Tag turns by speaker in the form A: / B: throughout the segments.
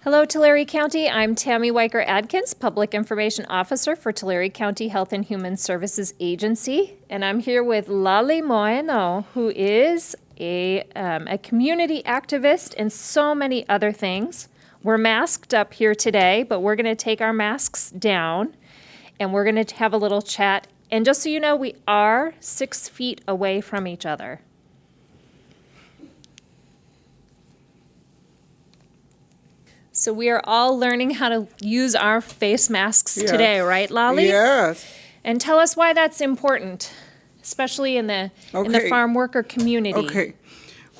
A: Hello, Tulare County. I'm Tammie Weicker-Adkins, Public Information Officer for Tulare County Health and Human Services Agency. And I'm here with Lali Moeno, who is a community activist and so many other things. We're masked up here today, but we're going to take our masks down and we're going to have a little chat. And just so you know, we are 6 feet away from each other. So we are all learning how to use our face masks today, right, Lali?
B: Yes.
A: And tell us why that's important, especially in the farm worker community.
B: Okay.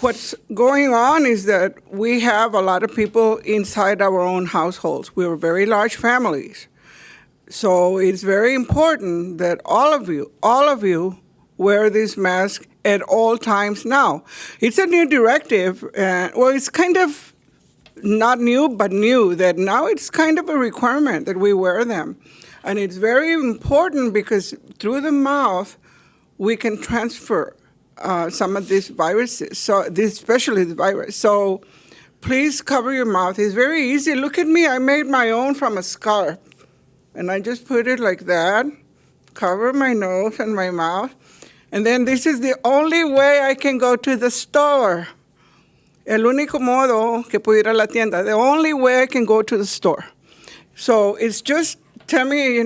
B: What's going on is that we have a lot of people inside our own households. We're very large families. So it's very important that all of you wear this mask at all times now. It's a new directive. It's kind of not new, but new, that now it's kind of a requirement that we wear them. And it's very important because through the mouth, we can transfer some of these viruses, especially the virus. So please cover your mouth. It's very easy. Look at me. I made my own from a scarf. And I just put it like that, cover my nose and my mouth. And then this is the only way I can go to the store. El único modo que puedo ir a la tienda. The only way I can go to the store. So it's just, tell me,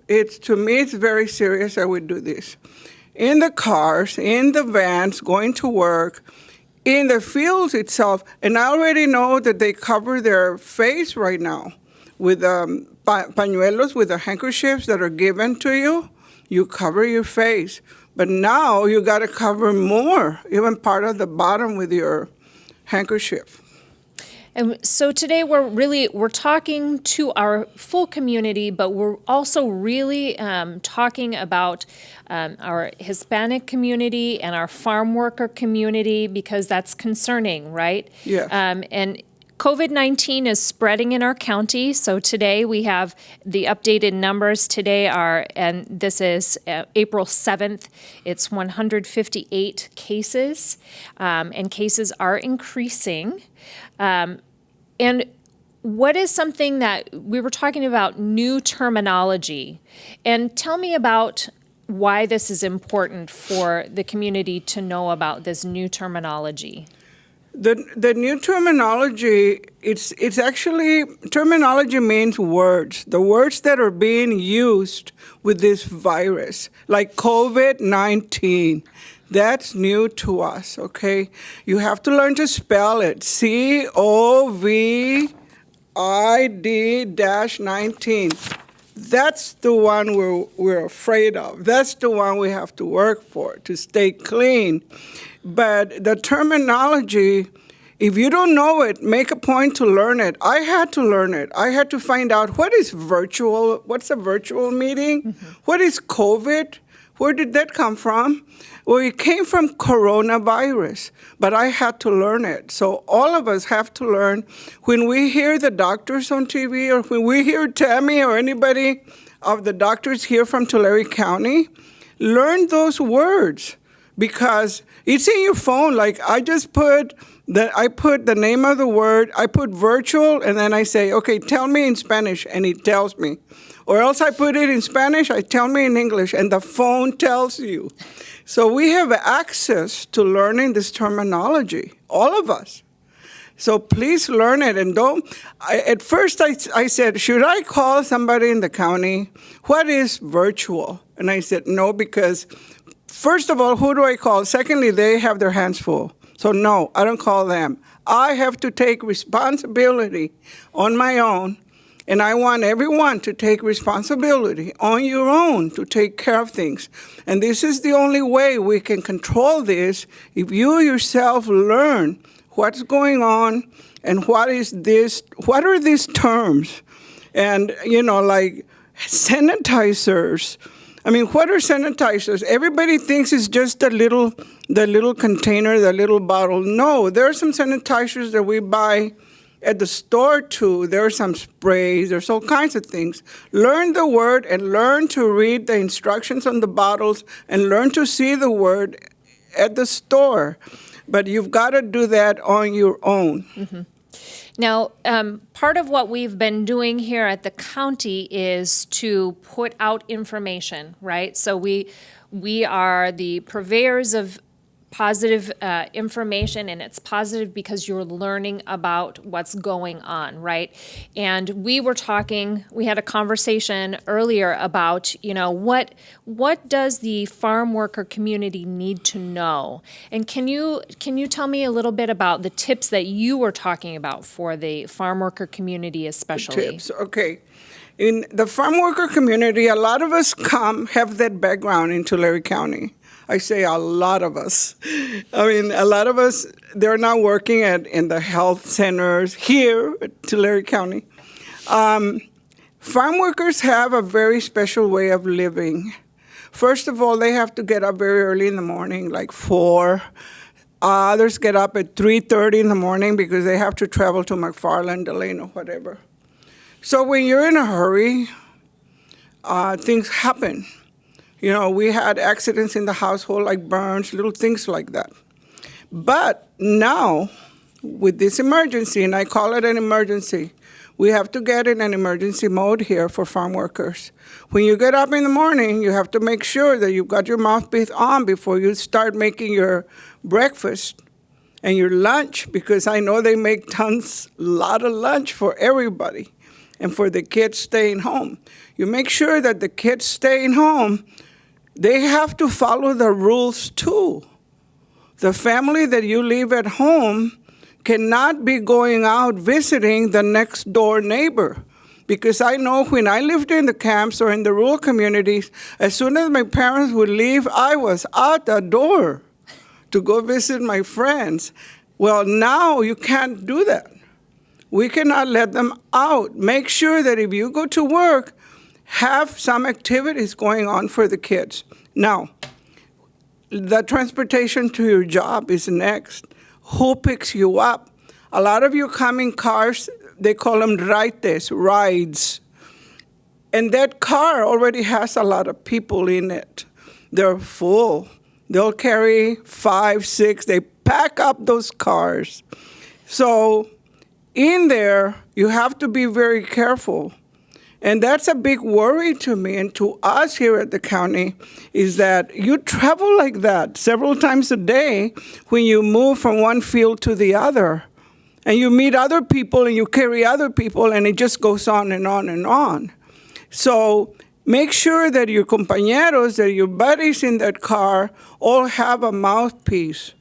B: it's to me, it's very serious that we do this. In the cars, in the vans, going to work, in the fields itself, and I already know that they cover their face right now with pañuelos, with the handkerchiefs that are given to you. You cover your face. But now you got to cover more, even part of the bottom with your handkerchief.
A: And so today we're talking to our full community, but we're also really talking about our Hispanic community and our farm worker community because that's concerning, right?
B: Yes.
A: And COVID-19 is spreading in our county, so today we have the updated numbers. Today and this is April 7th, it's 158 cases, and cases are increasing. And what is something that we were talking about, new terminology, and tell me about why this is important for the community to know about this new terminology.
B: The new terminology, it's actually, terminology means words. The words that are being used with this virus, like COVID-19, that's new to us, okay? You have to learn to spell it, COVID-19. That's the one we're afraid of. That's the one we have to work for, to stay clean. But the terminology, if you don't know it, make a point to learn it. I had to learn it. I had to find out what is virtual, what's a virtual meeting? Mm-hmm. What is COVID? Where did that come from? Well, it came from coronavirus, but I had to learn it. So all of us have to learn. When we hear the doctors on TV, or when we hear Tammie or anybody of the doctors here from Tulare County, learn those words because it's in your phone. Like I put the name of the word, I put virtual, and then I say, okay, tell me in Spanish, and it tells me. Or else I put it in Spanish, I tell me in English, and the phone tells you. So we have access to learning this terminology, all of us. So please learn it, and at first I said, should I call somebody in the county? What is virtual? And I said, no, because first of all, who do I call? Secondly, they have their hands full. So no, I don't call them. I have to take responsibility on my own, and I want everyone to take responsibility on your own to take care of things. And this is the only way we can control this if you yourself learn what's going on and what are these terms? And, like sanitizers. I mean, what are sanitizers? Everybody thinks it's just the little container, the little bottle. No, there are some sanitizers that we buy at the store too. There are some sprays. There's all kinds of things. Learn the word and learn to read the instructions on the bottles and learn to see the word at the store. But you've got to do that on your own.
A: Mm-hmm. Now, part of what we've been doing here at the county is to put out information, right? So we are the purveyors of positive information, and it's positive because you're learning about what's going on, right? And we had a conversation earlier about, what does the farm worker community need to know? And can you tell me a little bit about the tips that you were talking about for the farm worker community especially?
B: Tips, okay. In the farm worker community, a lot of us have that background in Tulare County. I say a lot of us. I mean, a lot of us, they're now working in the health centers here at Tulare County. Farm workers have a very special way of living. First of all, they have to get up very early in the morning, like 4. Others get up at 3:30 in the morning because they have to travel to McFarland, Delano, whatever. So when you're in a hurry, things happen. We had accidents in the household, like burns, little things like that. But now, with this emergency, and I call it an emergency, we have to get in an emergency mode here for farm workers. When you get up in the morning, you have to make sure that you've got your mouthpiece on before you start making your breakfast and your lunch, because I know they make a lot of lunch for everybody and for the kids staying home. You make sure that the kids staying home, they have to follow the rules too. The family that you leave at home cannot be going out visiting the next door neighbor. Because I know when I lived in the camps or in the rural communities, as soon as my parents would leave, I was out the door to go visit my friends. Well, now you can't do that. We cannot let them out. Make sure that if you go to work, have some activities going on for the kids. Now, the transportation to your job is next. Who picks you up? A lot of you come in cars, they call them rides. And that car already has a lot of people in it. They're full. They'll carry 5, 6, they pack up those cars. So in there, you have to be very careful. And that's a big worry to me and to us here at the county, is that you travel like that several times a day when you move from one field to the other. And you meet other people and you carry other people, and it just goes on and on and on. So make sure that your compañeros, that your buddies in that car all have a mouthpiece.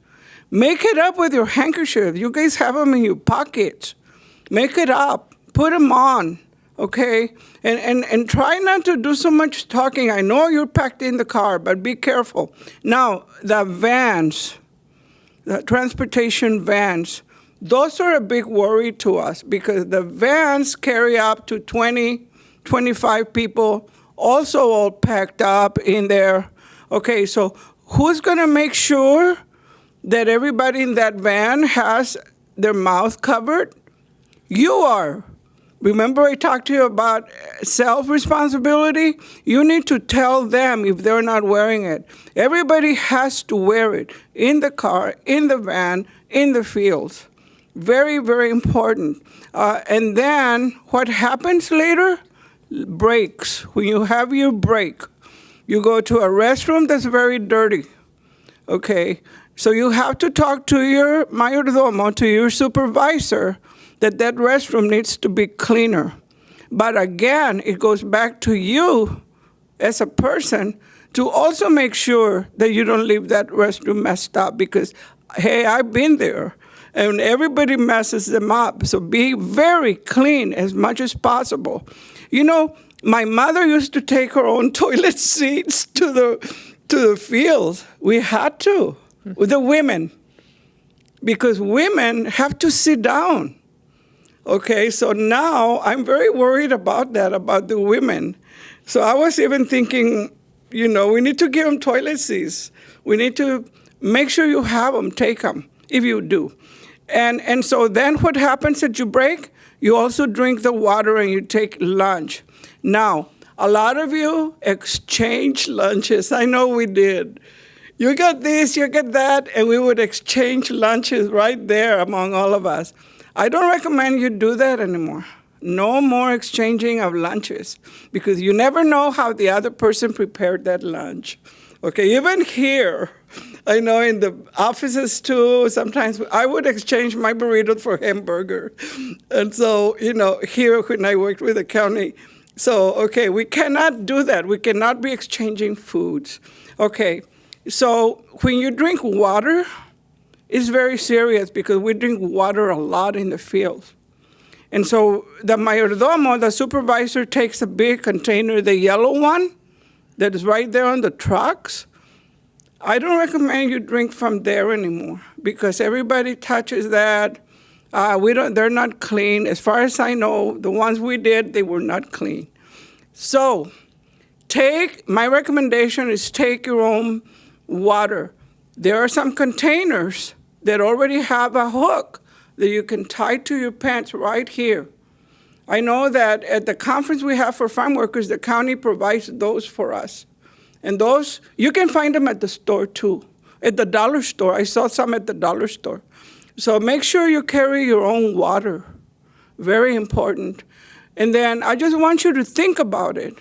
B: Make it up with your handkerchief. You guys have them in your pockets. Make it up. Put them on. Okay, and try not to do so much talking. I know you're packed in the car, but be careful. Now, the vans, the transportation vans, those are a big worry to us because the vans carry up to 20, 25 people, also all packed up in there. Okay, so who's going to make sure that everybody in that van has their mouth covered? You are. Remember I talked to you about self-responsibility? You need to tell them if they're not wearing it. Everybody has to wear it in the car, in the van, in the fields. Very, very important. And then what happens later? Breaks. When you have your break, you go to a restroom that's very dirty. Okay? So you have to talk to your mayordomo, to your supervisor, that restroom needs to be cleaner. But again, it goes back to you as a person to also make sure that you don't leave that restroom messed up because, hey, I've been there, and everybody messes them up. So be very clean as much as possible. My mother used to take her own toilet seats to the fields. We had to, with the women, because women have to sit down. Okay, so now I'm very worried about that, about the women. So I was even thinking, we need to give them toilet seats. We need to make sure you have them, take them, if you do. And so then what happens at your break? You also drink the water and you take lunch. Now, a lot of you exchange lunches. I know we did. You got this, you get that, and we would exchange lunches right there among all of us. I don't recommend you do that anymore. No more exchanging of lunches because you never know how the other person prepared that lunch. Okay, even here, I know in the offices too, sometimes I would exchange my burrito for hamburger. And so, here when I worked with the county, so, okay, we cannot do that. We cannot be exchanging foods. Okay, so when you drink water, it's very serious because we drink water a lot in the field. And so the mayordomo, the supervisor, takes a big container, the yellow one that is right there on the trucks. I don't recommend you drink from there anymore because everybody touches that. They're not clean. As far as I know, the ones we did, they were not clean. So my recommendation is take your own water. There are some containers that already have a hook that you can tie to your pants right here. I know that at the conference we have for farm workers, the county provides those for us. And those, you can find them at the store too, at the dollar store. I saw some at the dollar store. So make sure you carry your own water. Very important. And then I just want you to think about it,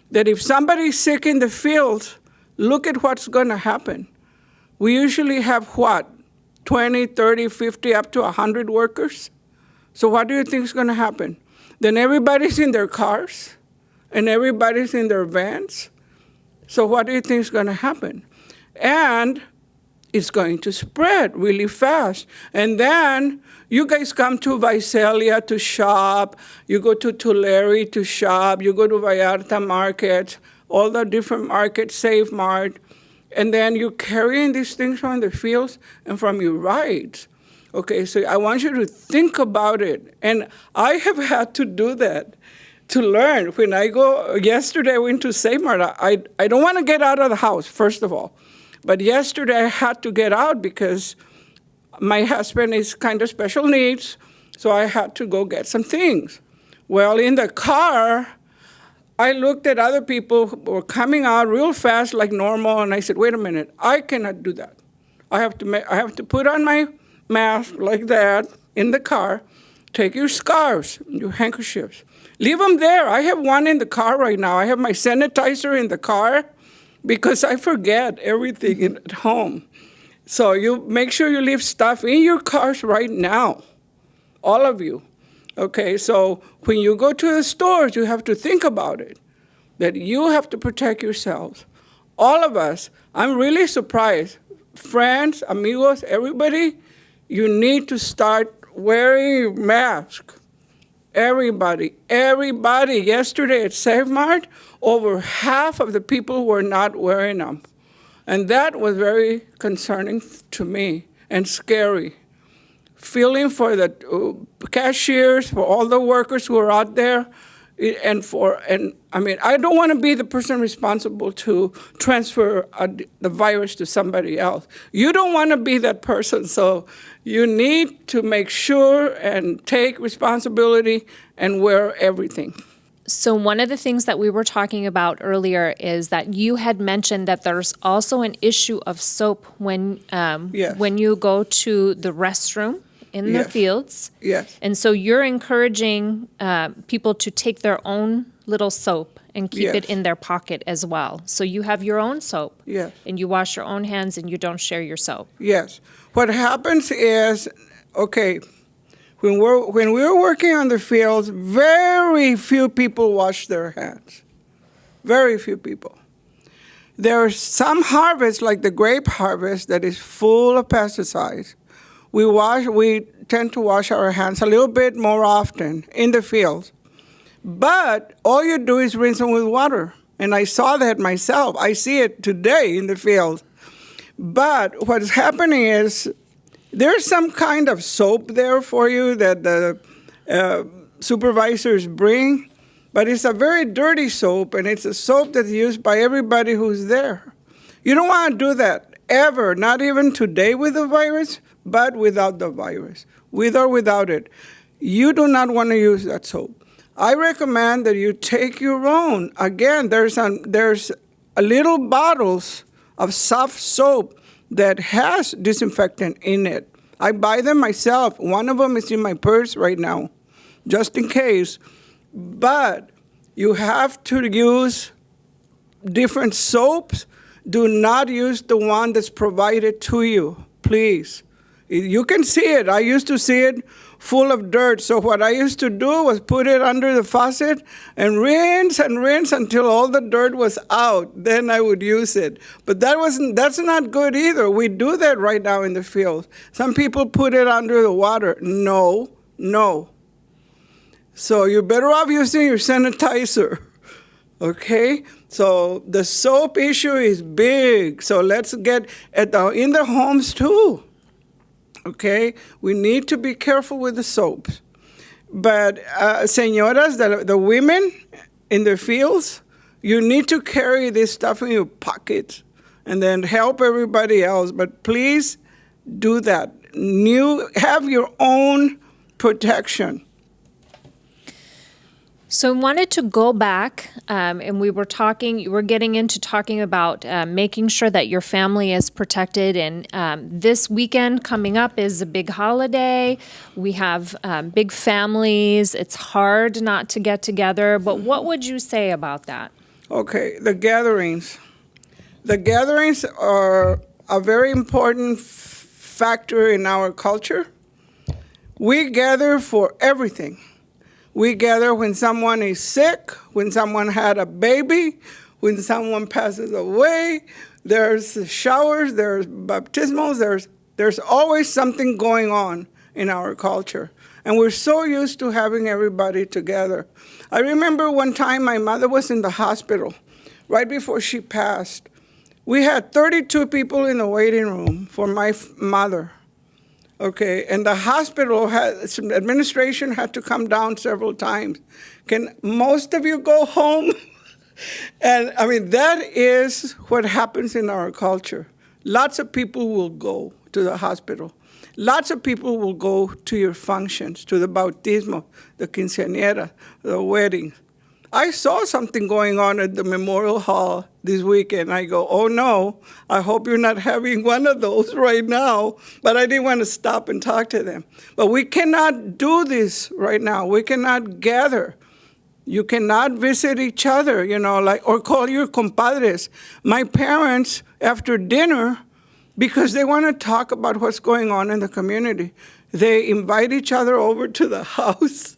B: that if somebody's sick in the field, look at what's going to happen. We usually have what? 20, 30, 50, up to 100 workers. So what do you think is going to happen? Then everybody's in their cars and everybody's in their vans. So what do you think is going to happen? And it's going to spread really fast. And then you guys come to Visalia to shop. You go to Tulare to shop. You go to Vallarta Market, all the different markets, Save Mart. And then you're carrying these things from the fields and from your rides. Okay, so I want you to think about it. And I have had to do that to learn. When yesterday I went to Save Mart. I don't want to get out of the house, first of all. But yesterday I had to get out because my husband is kind of special needs, so I had to go get some things. Well, in the car, I looked at other people who were coming out real fast like normal, and I said, wait a minute, I cannot do that. I have to put on my mask like that in the car, take your scarves, your handkerchiefs, leave them there. I have one in the car right now. I have my sanitizer in the car because I forget everything at home. So you make sure you leave stuff in your cars right now, all of you. Okay, so when you go to the stores, you have to think about it, that you have to protect yourselves. All of us, I'm really surprised. Friends, amigos, everybody, you need to start wearing your mask. Everybody. Yesterday at Save Mart, over half of the people were not wearing them. And that was very concerning to me and scary. Feeling for the cashiers, for all the workers who are out there, and I don't want to be the person responsible to transfer the virus to somebody else. You don't want to be that person, so you need to make sure and take responsibility and wear everything.
A: So one of the things that we were talking about earlier is that you had mentioned that there's also an issue of soap when
B: Yes.
A: when you go to the restroom in the
B: Yes.
A: fields.
B: Yes.
A: And so you're encouraging people to take their own little soap and keep it
B: Yes.
A: in their pocket as well. So you have your own soap.
B: Yes.
A: And you wash your own hands and you don't share your soap.
B: Yes. What happens is, okay, when we're working on the fields, very few people wash their hands. Very few people. There are some harvests, like the grape harvest, that is full of pesticides. We tend to wash our hands a little bit more often in the fields. But all you do is rinse them with water. And I saw that myself. I see it today in the field. But what's happening is there's some kind of soap there for you that the supervisors bring. But it's a very dirty soap, and it's a soap that's used by everybody who's there. You don't want to do that ever, not even today with the virus, but without the virus, with or without it. You do not want to use that soap. I recommend that you take your own. Again, there's a little bottles of soft soap that has disinfectant in it. I buy them myself. One of them is in my purse right now, just in case. But you have to use different soaps. Do not use the one that's provided to you, please. You can see it. I used to see it full of dirt. So what I used to do was put it under the faucet and rinse until all the dirt was out. Then I would use it. But that's not good either. We do that right now in the field. Some people put it under the water. No. So you're better off using your sanitizer. Okay? So the soap issue is big. So let's get in the homes too. Okay? We need to be careful with the soaps. But señoras, the women in the fields, you need to carry this stuff in your pockets and then help everybody else. But please do that. Have your own protection.
A: So I wanted to go back, and we were getting into talking about making sure that your family is protected. And this weekend coming up is a big holiday. We have big families. It's hard not to get together. But what would you say about that?
B: Okay, the gatherings. The gatherings are a very important factor in our culture. We gather for everything. We gather when someone is sick, when someone had a baby, when someone passes away. There's showers, there's baptismals, there's always something going on in our culture. And we're so used to having everybody together. I remember one time my mother was in the hospital right before she passed. We had 32 people in the waiting room for my mother. Okay, and the hospital administration had to come down several times. Can most of you go home? And I mean, that is what happens in our culture. Lots of people will go to the hospital. Lots of people will go to your functions, to the bautismo, the quinceañera, the weddings. I saw something going on at the Memorial Hall this weekend. I go, oh no, I hope you're not having one of those right now. But I didn't want to stop and talk to them. But we cannot do this right now. We cannot gather. You cannot visit each other, or call your compadres. My parents, after dinner, because they want to talk about what's going on in the community, they invite each other over to the house.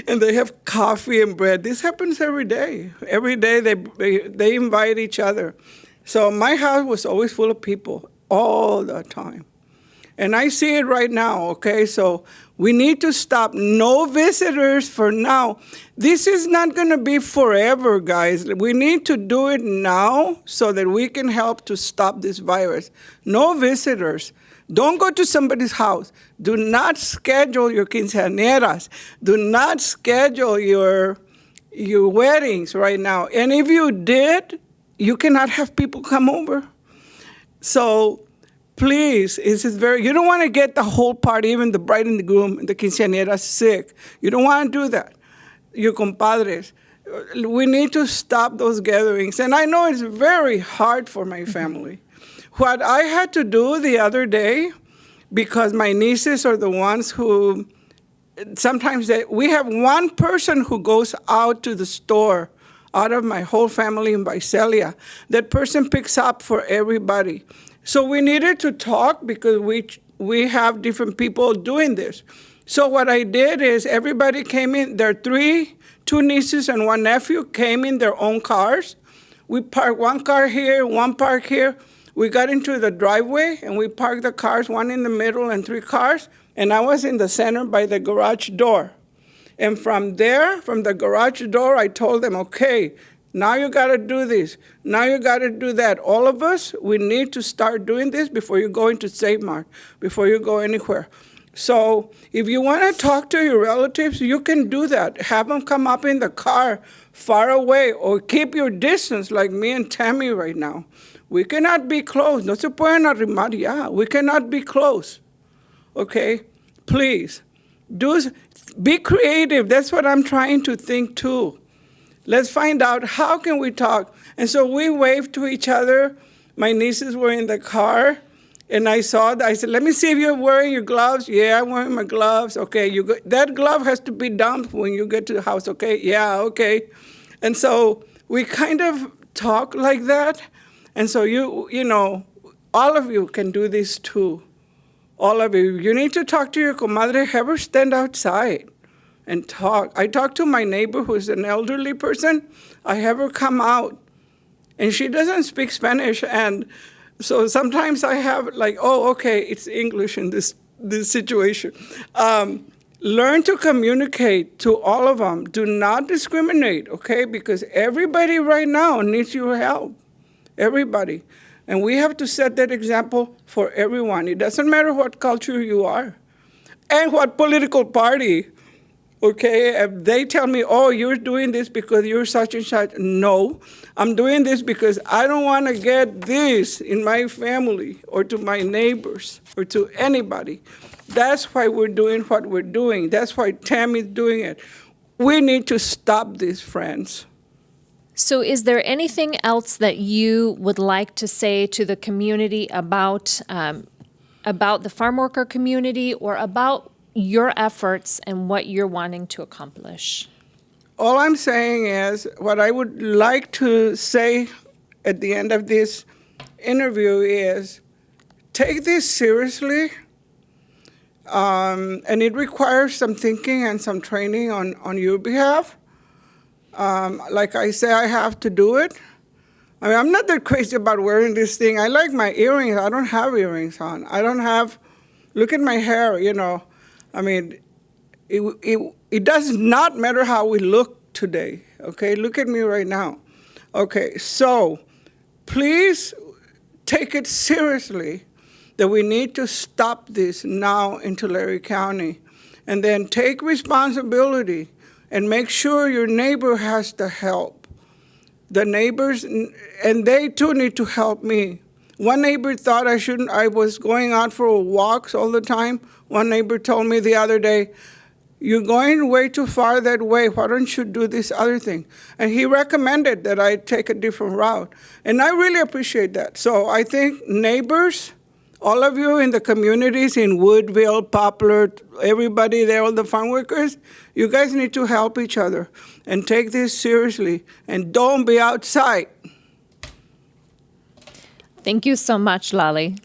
B: And they have coffee and bread. This happens every day. Every day they invite each other. So my house was always full of people all the time. And I see it right now, okay? So we need to stop. No visitors for now. This is not going to be forever, guys. We need to do it now so that we can help to stop this virus. No visitors. Don't go to somebody's house. Do not schedule your quinceañeras. Do not schedule your weddings right now. And if you did, you cannot have people come over. So please, you don't want to get the whole party, even the bride and the groom, and the quinceañera sick. You don't want to do that. Your compadres. We need to stop those gatherings. And I know it's very hard for my family. What I had to do the other day, because my nieces are the ones who, sometimes we have one person who goes out to the store out of my whole family in Visalia. That person picks up for everybody. So we needed to talk because we have different people doing this. So what I did is everybody came in. There are two nieces and one nephew came in their own cars. We parked one car here, one park here. We got into the driveway, and we parked the cars, one in the middle and 3 cars, and I was in the center by the garage door. And from there, from the garage door, I told them, okay, now you got to do this. Now you got to do that. All of us, we need to start doing this before you go into Save Mart, before you go anywhere. So if you want to talk to your relatives, you can do that. Have them come up in the car far away, or keep your distance like me and Tammie right now. We cannot be close. No se pueden arrimar ya. We cannot be close. Okay? Please. Be creative. That's what I'm trying to think too. Let's find out how can we talk. And so we waved to each other. My nieces were in the car. And I saw that. I said, let me see if you're wearing your gloves. Yeah, I'm wearing my gloves. Okay, that glove has to be dumped when you get to the house. Okay, yeah, okay. And so we kind of talk like that. And so you know, all of you can do this too. All of you. You need to talk to your comadre. Have her stand outside and talk. I talk to my neighbor who's an elderly person. I have her come out. And she doesn't speak Spanish, and so sometimes I have like, oh, okay, it's English in this situation. Learn to communicate to all of them. Do not discriminate, okay? Because everybody right now needs your help. Everybody. And we have to set that example for everyone. It doesn't matter what culture you are and what political party. Okay, if they tell me, oh, you're doing this because you're such and such. No, I'm doing this because I don't want to get this in my family or to my neighbors or to anybody. That's why we're doing what we're doing. That's why Tammie's doing it. We need to stop this, friends.
A: So is there anything else that you would like to say to the community about the farm worker community or about your efforts and what you're wanting to accomplish?
B: All I'm saying is what I would like to say at the end of this interview is take this seriously, and it requires some thinking and some training on your behalf. Like I say, I have to do it. I mean, I'm not that crazy about wearing this thing. I like my earrings. I don't have earrings on. I don't have, look at my hair, you know. I mean, it does not matter how we look today, okay? Look at me right now. Okay, so please take it seriously that we need to stop this now in Tulare County, and then take responsibility and make sure your neighbor has the help. The neighbors, and they too need to help me. One neighbor thought I was going out for walks all the time. One neighbor told me the other day, you're going way too far that way. Why don't you do this other thing? And he recommended that I take a different route. And I really appreciate that. So I think neighbors, all of you in the communities in Woodville, Poplar, everybody there, all the farm workers, you guys need to help each other and take this seriously. And don't be outside.
A: Thank you so much, Lali.